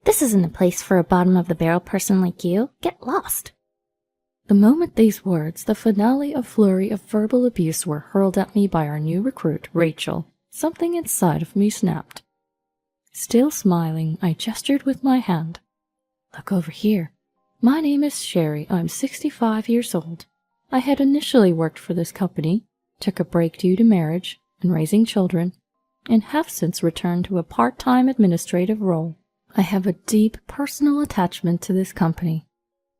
This isn't a place for a bottom-of-the-barrel person like you. Get lost. The moment these words, the finale of flurry of verbal abuse, were hurled at me by our new recruit, Rachel, something inside of me snapped. Still smiling, I gestured with my hand. Look over here. My name is Sherry. I'm 65 years old. I had initially worked for this company, took a break due to marriage and raising children, and have since returned to a part-time administrative role. I have a deep personal attachment to this company.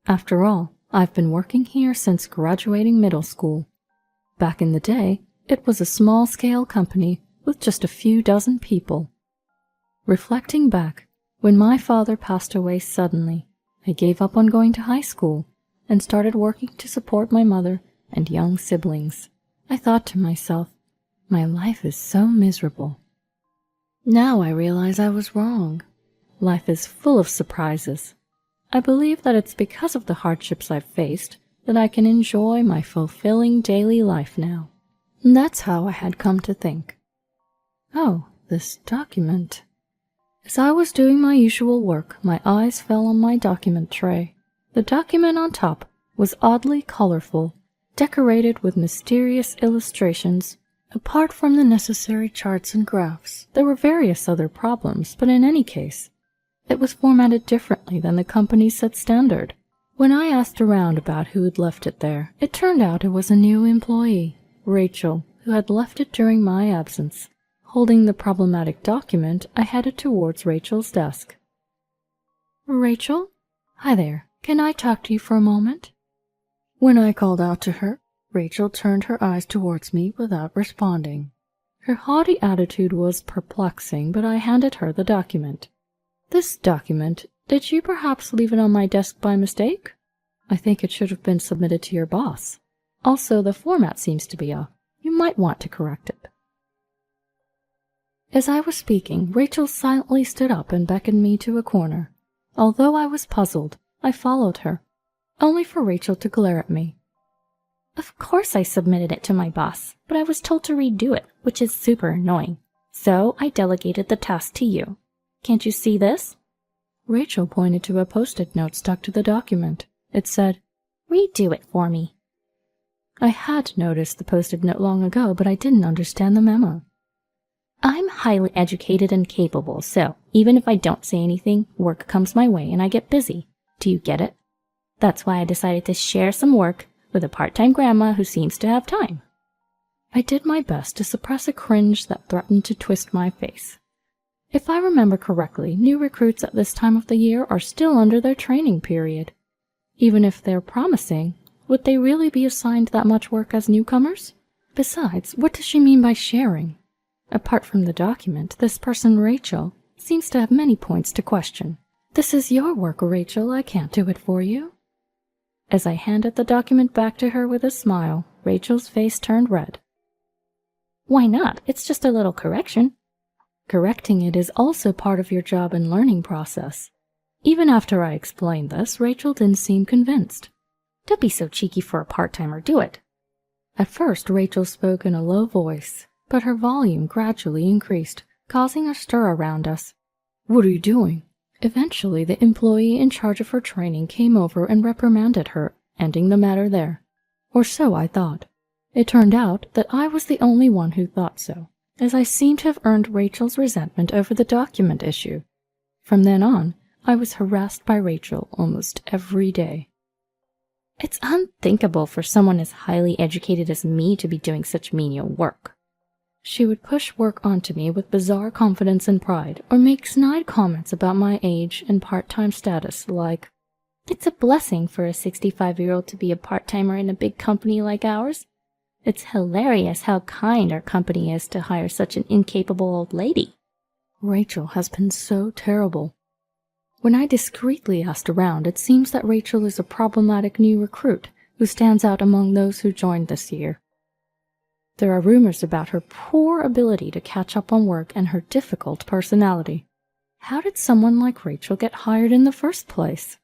After all, I've been working here since graduating middle school. Back in the day, it was a small-scale company with just a few dozen people. Reflecting back, when my father passed away suddenly, I gave up on going to high school and started working to support my mother and young siblings. I thought to myself, my life is so miserable. Now I realize I was wrong. Life is full of surprises. I believe that it's because of the hardships I've faced that I can enjoy my fulfilling daily life now. And that's how I had come to think. Oh, this document. As I was doing my usual work, my eyes fell on my document tray. The document on top was oddly colorful, decorated with mysterious illustrations. Apart from the necessary charts and graphs, there were various other problems, but in any case, it was formatted differently than the company's set standard. When I asked around about who had left it there, it turned out it was a new employee, Rachel, who had left it during my absence. Holding the problematic document, I headed towards Rachel's desk. Rachel? Hi there. Can I talk to you for a moment? When I called out to her, Rachel turned her eyes towards me without responding. Her haughty attitude was perplexing, but I handed her the document. This document, did you perhaps leave it on my desk by mistake? I think it should have been submitted to your boss. Also, the format seems to be off. You might want to correct it. As I was speaking, Rachel silently stood up and beckoned me to a corner. Although I was puzzled, I followed her, only for Rachel to glare at me. Of course I submitted it to my boss, but I was told to redo it, which is super annoying. So I delegated the task to you. Can't you see this? Rachel pointed to a post-it note stuck to the document. It said, "Redo it for me." I had noticed the post-it note long ago, but I didn't understand the memo. I'm highly educated and capable, so even if I don't say anything, work comes my way and I get busy. Do you get it? That's why I decided to share some work with a part-time grandma who seems to have time. I did my best to suppress a cringe that threatened to twist my face. If I remember correctly, new recruits at this time of the year are still under their training period. Even if they're promising, would they really be assigned that much work as newcomers? Besides, what does she mean by sharing? Apart from the document, this person, Rachel, seems to have many points to question. This is your work, Rachel. I can't do it for you. As I handed the document back to her with a smile, Rachel's face turned red. Why not? It's just a little correction. Correcting it is also part of your job and learning process. Even after I explained this, Rachel didn't seem convinced. Don't be so cheeky for a part-timer, do it. At first, Rachel spoke in a low voice, but her volume gradually increased, causing a stir around us. What are you doing? Eventually, the employee in charge of her training came over and reprimanded her, ending the matter there. Or so I thought. It turned out that I was the only one who thought so, as I seemed to have earned Rachel's resentment over the document issue. From then on, I was harassed by Rachel almost every day. It's unthinkable for someone as highly educated as me to be doing such menial work. She would push work onto me with bizarre confidence and pride, or make snide comments about my age and part-time status, like, "It's a blessing for a 65-year-old to be a part-timer in a big company like ours. It's hilarious how kind our company is to hire such an incapable old lady." Rachel has been so terrible. When I discreetly asked around, it seems that Rachel is a problematic new recruit who stands out among those who joined this year. There are rumors about her poor ability to catch up on work and her difficult personality. How did someone like Rachel get hired in the first place?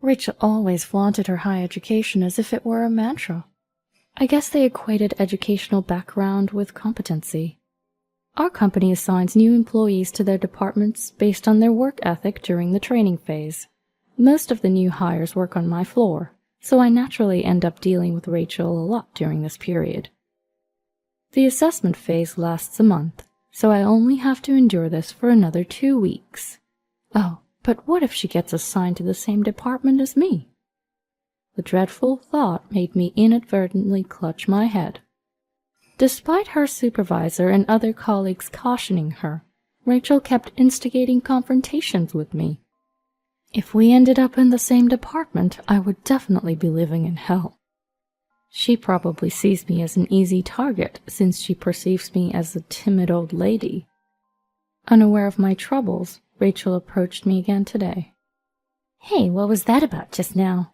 Rachel always flaunted her high education as if it were a mantra. I guess they equated educational background with competency. Our company assigns new employees to their departments based on their work ethic during the training phase. Most of the new hires work on my floor, so I naturally end up dealing with Rachel a lot during this period. The assessment phase lasts a month, so I only have to endure this for another 2 weeks. Oh, but what if she gets assigned to the same department as me? The dreadful thought made me inadvertently clutch my head. Despite her supervisor and other colleagues cautioning her, Rachel kept instigating confrontations with me. If we ended up in the same department, I would definitely be living in hell. She probably sees me as an easy target since she perceives me as a timid old lady. Unaware of my troubles, Rachel approached me again today. "Hey, what was that about just now?"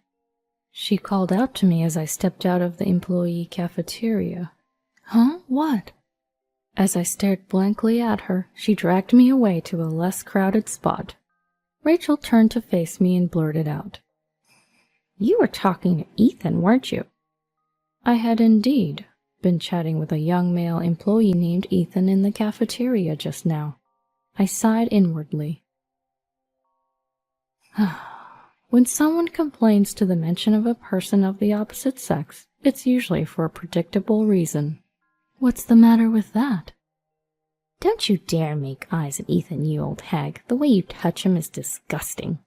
She called out to me as I stepped out of the employee cafeteria. "Huh? What?" As I stared blankly at her, she dragged me away to a less crowded spot. Rachel turned to face me and blurted out, "You were talking to Ethan, weren't you?" I had indeed been chatting with a young male employee named Ethan in the cafeteria just now. I sighed inwardly. When someone complains to the mention of a person of the opposite sex, it's usually for a predictable reason. What's the matter with that? "Don't you dare make eyes at Ethan, you old hag. The way you touch him is disgusting."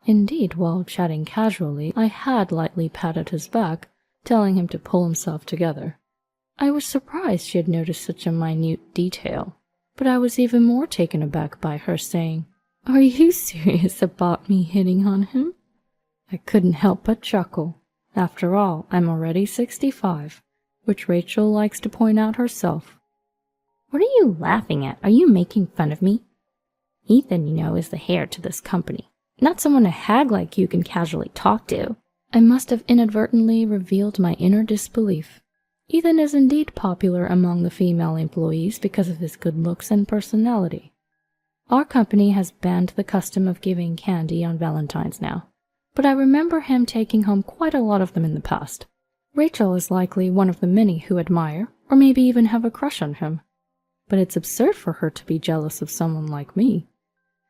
Indeed, while chatting casually, I had lightly patted his back, telling him to pull himself together. I was surprised she had noticed such a minute detail, but I was even more taken aback by her saying, "Are you serious about me hitting on him?" I couldn't help but chuckle. After all, I'm already 65, which Rachel likes to point out herself. "What are you laughing at? Are you making fun of me? Ethan, you know, is the heir to this company, not someone a hag like you can casually talk to." I must have inadvertently revealed my inner disbelief. Ethan is indeed popular among the female employees because of his good looks and personality. Our company has banned the custom of giving candy on Valentine's now, but I remember him taking home quite a lot of them in the past. Rachel is likely one of the many who admire, or maybe even have a crush on him. But it's absurd for her to be jealous of someone like me.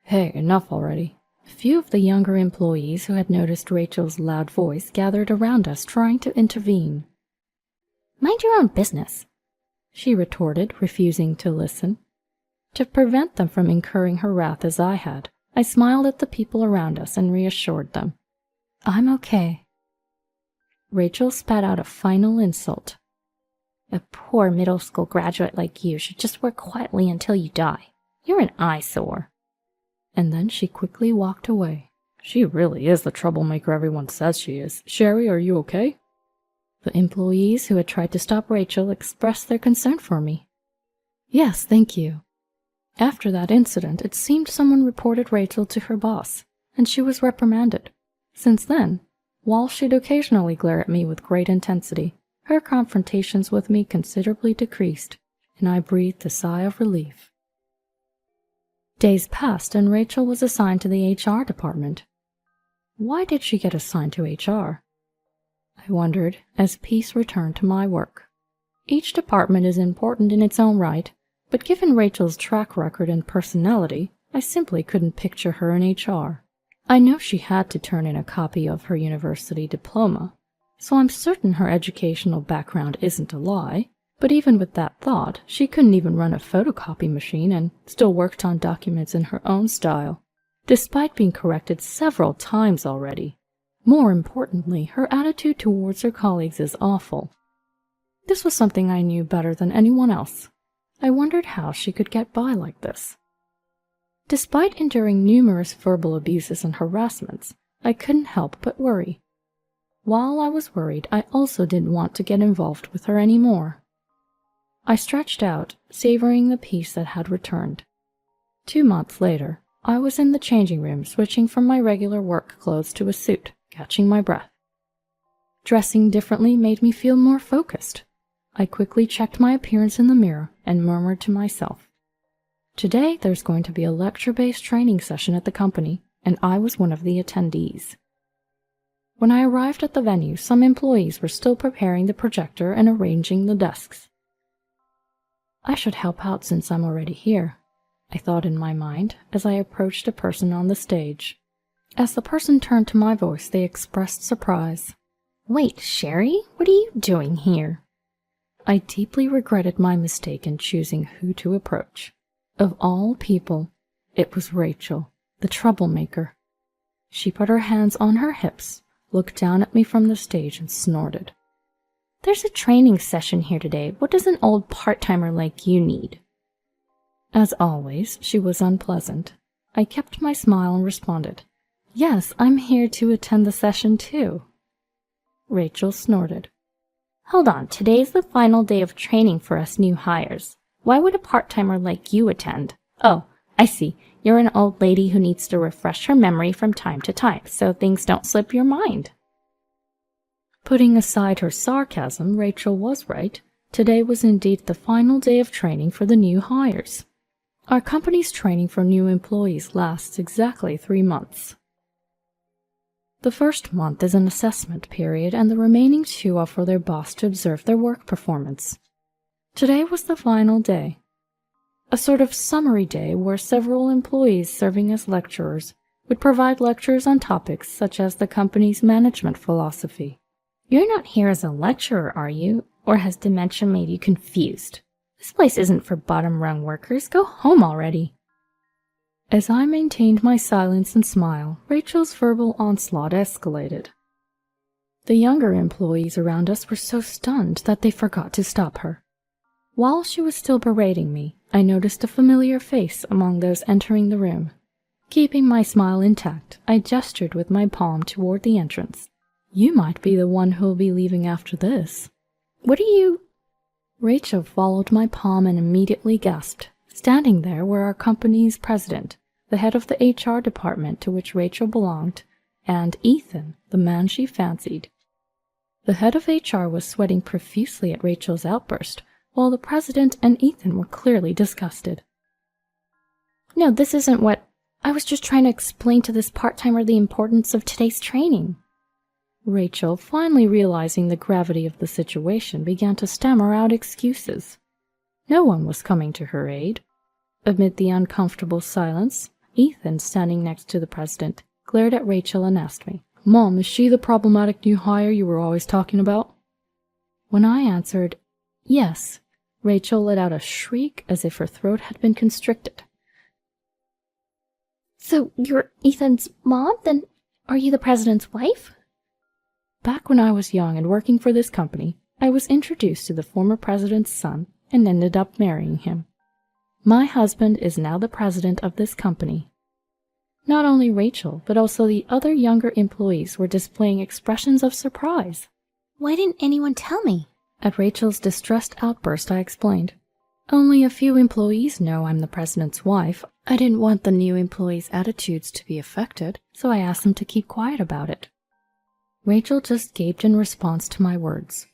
Hey, enough already. A few of the younger employees who had noticed Rachel's loud voice gathered around us trying to intervene. "Mind your own business," she retorted, refusing to listen. To prevent them from incurring her wrath as I had, I smiled at the people around us and reassured them. "I'm okay." Rachel spat out a final insult. "A poor middle school graduate like you should just work quietly until you die. You're an eyesore." And then she quickly walked away. She really is the troublemaker everyone says she is. Sherry, are you okay? The employees who had tried to stop Rachel expressed their concern for me. Yes, thank you. After that incident, it seemed someone reported Rachel to her boss, and she was reprimanded. Since then, while she'd occasionally glare at me with great intensity, her confrontations with me considerably decreased, and I breathed a sigh of relief. Days passed, and Rachel was assigned to the HR department. Why did she get assigned to HR? I wondered as peace returned to my work. Each department is important in its own right, but given Rachel's track record and personality, I simply couldn't picture her in HR. I know she had to turn in a copy of her university diploma, so I'm certain her educational background isn't a lie. But even with that thought, she couldn't even run a photocopy machine and still worked on documents in her own style, despite being corrected several times already. More importantly, her attitude towards her colleagues is awful. This was something I knew better than anyone else. I wondered how she could get by like this. Despite enduring numerous verbal abuses and harassments, I couldn't help but worry. While I was worried, I also didn't want to get involved with her anymore. I stretched out, savoring the peace that had returned. 2 months later, I was in the changing room switching from my regular work clothes to a suit, catching my breath. Dressing differently made me feel more focused. I quickly checked my appearance in the mirror and murmured to myself, "Today there's going to be a lecture-based training session at the company, and I was one of the attendees." When I arrived at the venue, some employees were still preparing the projector and arranging the desks. I should help out since I'm already here, I thought in my mind as I approached a person on the stage. As the person turned to my voice, they expressed surprise. Wait, Sherry, what are you doing here? I deeply regretted my mistake in choosing who to approach. Of all people, it was Rachel, the troublemaker. She put her hands on her hips, looked down at me from the stage, and snorted. There's a training session here today. What does an old part-timer like you need? As always, she was unpleasant. I kept my smile and responded, Yes, I'm here to attend the session too. Rachel snorted. Hold on, today's the final day of training for us new hires. Why would a part-timer like you attend? Oh, I see. You're an old lady who needs to refresh her memory from time to time, so things don't slip your mind. Putting aside her sarcasm, Rachel was right. Today was indeed the final day of training for the new hires. Our company's training for new employees lasts exactly 3 months. The first month is an assessment period, and the remaining 2 are for their boss to observe their work performance. Today was the final day, a sort of summary day where several employees serving as lecturers would provide lectures on topics such as the company's management philosophy. You're not here as a lecturer, are you? Or has dementia made you confused? This place isn't for bottom-rung workers. Go home already. As I maintained my silence and smile, Rachel's verbal onslaught escalated. The younger employees around us were so stunned that they forgot to stop her. While she was still berating me, I noticed a familiar face among those entering the room. Keeping my smile intact, I gestured with my palm toward the entrance. You might be the one who'll be leaving after this. What are you... Rachel followed my palm and immediately gasped. Standing there were our company's president, the head of the HR department to which Rachel belonged, and Ethan, the man she fancied. The head of HR was sweating profusely at Rachel's outburst, while the president and Ethan were clearly disgusted. No, this isn't what... I was just trying to explain to this part-timer the importance of today's training. Rachel, finally realizing the gravity of the situation, began to stammer out excuses. No one was coming to her aid. Amid the uncomfortable silence, Ethan, standing next to the president, glared at Rachel and asked me, Mom, is she the problematic new hire you were always talking about? When I answered, yes, Rachel let out a shriek as if her throat had been constricted. So you're Ethan's mom? Then are you the president's wife? Back when I was young and working for this company, I was introduced to the former president's son and ended up marrying him. My husband is now the president of this company. Not only Rachel, but also the other younger employees were displaying expressions of surprise. Why didn't anyone tell me? At Rachel's distressed outburst, I explained. Only a few employees know I'm the president's wife. I didn't want the new employees' attitudes to be affected, so I asked them to keep quiet about it. Rachel just gaped in response to my words.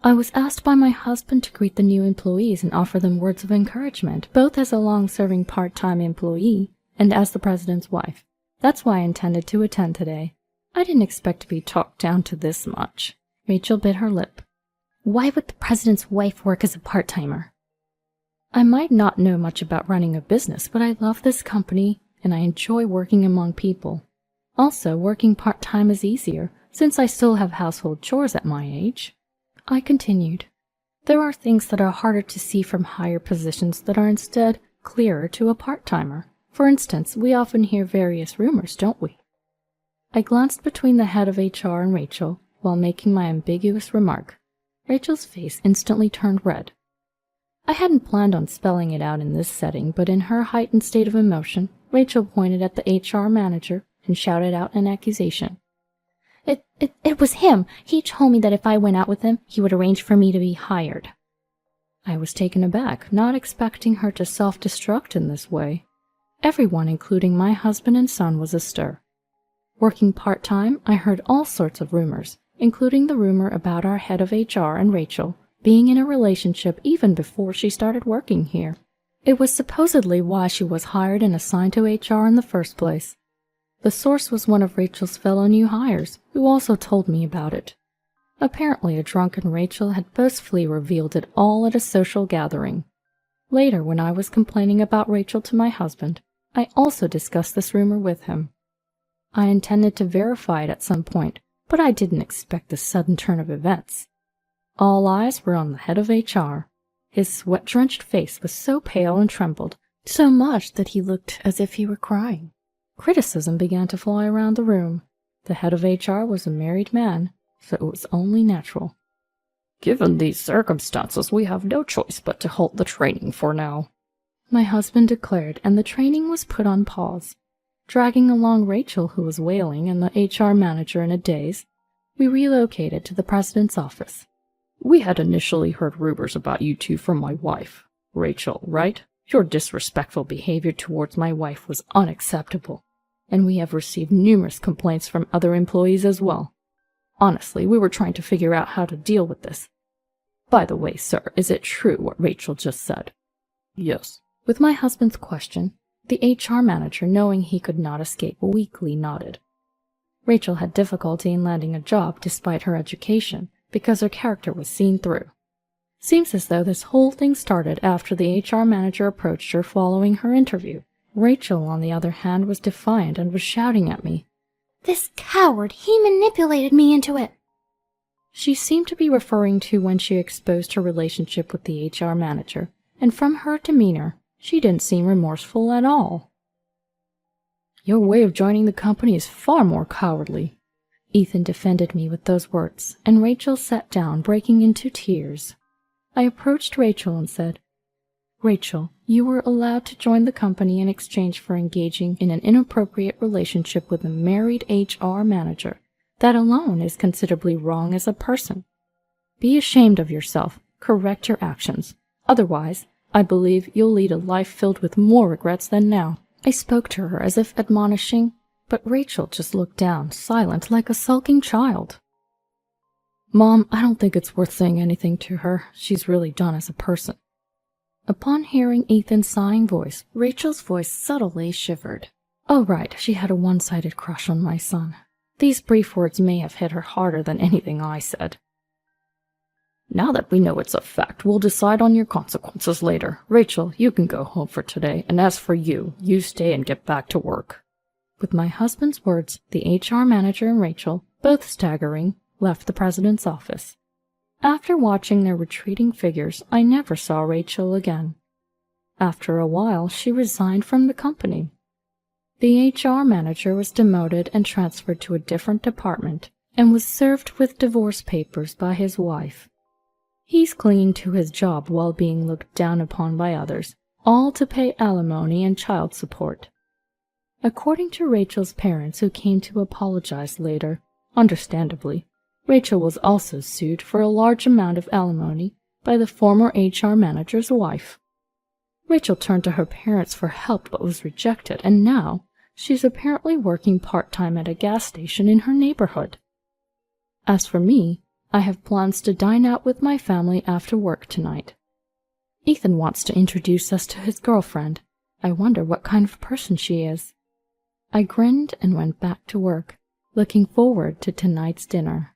I was asked by my husband to greet the new employees and offer them words of encouragement, both as a long-serving part-time employee and as the president's wife. That's why I intended to attend today. I didn't expect to be talked down to this much. Rachel bit her lip. Why would the president's wife work as a part-timer? I might not know much about running a business, but I love this company and I enjoy working among people. Also, working part-time is easier, since I still have household chores at my age. I continued. There are things that are harder to see from higher positions that are instead clearer to a part-timer. For instance, we often hear various rumors, don't we? I glanced between the head of HR and Rachel while making my ambiguous remark. Rachel's face instantly turned red. I hadn't planned on spelling it out in this setting, but in her heightened state of emotion, Rachel pointed at the HR manager and shouted out an accusation. It was him. He told me that if I went out with him, he would arrange for me to be hired. I was taken aback, not expecting her to self-destruct in this way. Everyone, including my husband and son, was astir. Working part-time, I heard all sorts of rumors, including the rumor about our head of HR and Rachel being in a relationship even before she started working here. It was supposedly why she was hired and assigned to HR in the first place. The source was one of Rachel's fellow new hires, who also told me about it. Apparently, a drunken Rachel had boastfully revealed it all at a social gathering. Later, when I was complaining about Rachel to my husband, I also discussed this rumor with him. I intended to verify it at some point, but I didn't expect this sudden turn of events. All eyes were on the head of HR. His sweat-drenched face was so pale and trembled, so much that he looked as if he were crying. Criticism began to fly around the room. The head of HR was a married man, so it was only natural. Given these circumstances, we have no choice but to halt the training for now, my husband declared, and the training was put on pause. Dragging along Rachel, who was wailing, and the HR manager in a daze, we relocated to the president's office. We had initially heard rumors about you two from my wife, Rachel, right? Your disrespectful behavior towards my wife was unacceptable, and we have received numerous complaints from other employees as well. Honestly, we were trying to figure out how to deal with this. By the way, sir, is it true what Rachel just said? Yes. With my husband's question, the HR manager, knowing he could not escape, weakly nodded. Rachel had difficulty in landing a job despite her education because her character was seen through. Seems as though this whole thing started after the HR manager approached her following her interview. Rachel, on the other hand, was defiant and was shouting at me. "This coward, he manipulated me into it." She seemed to be referring to when she exposed her relationship with the HR manager, and from her demeanor, she didn't seem remorseful at all. Your way of joining the company is far more cowardly. Ethan defended me with those words, and Rachel sat down, breaking into tears. I approached Rachel and said, "Rachel, you were allowed to join the company in exchange for engaging in an inappropriate relationship with a married HR manager. That alone is considerably wrong as a person. Be ashamed of yourself. Correct your actions. Otherwise, I believe you'll lead a life filled with more regrets than now." I spoke to her as if admonishing, but Rachel just looked down, silent like a sulking child. Mom, I don't think it's worth saying anything to her. She's really done as a person. Upon hearing Ethan's sighing voice, Rachel's voice subtly shivered. Oh right, she had a one-sided crush on my son. These brief words may have hit her harder than anything I said. Now that we know it's a fact, we'll decide on your consequences later. Rachel, you can go home for today, and as for you, you stay and get back to work. With my husband's words, the HR manager and Rachel, both staggering, left the president's office. After watching their retreating figures, I never saw Rachel again. After a while, she resigned from the company. The HR manager was demoted and transferred to a different department, and was served with divorce papers by his wife. He's clinging to his job while being looked down upon by others, all to pay alimony and child support. According to Rachel's parents, who came to apologize later, understandably, Rachel was also sued for a large amount of alimony by the former HR manager's wife. Rachel turned to her parents for help but was rejected, and now she's apparently working part-time at a gas station in her neighborhood. As for me, I have plans to dine out with my family after work tonight. Ethan wants to introduce us to his girlfriend. I wonder what kind of person she is. I grinned and went back to work, looking forward to tonight's dinner.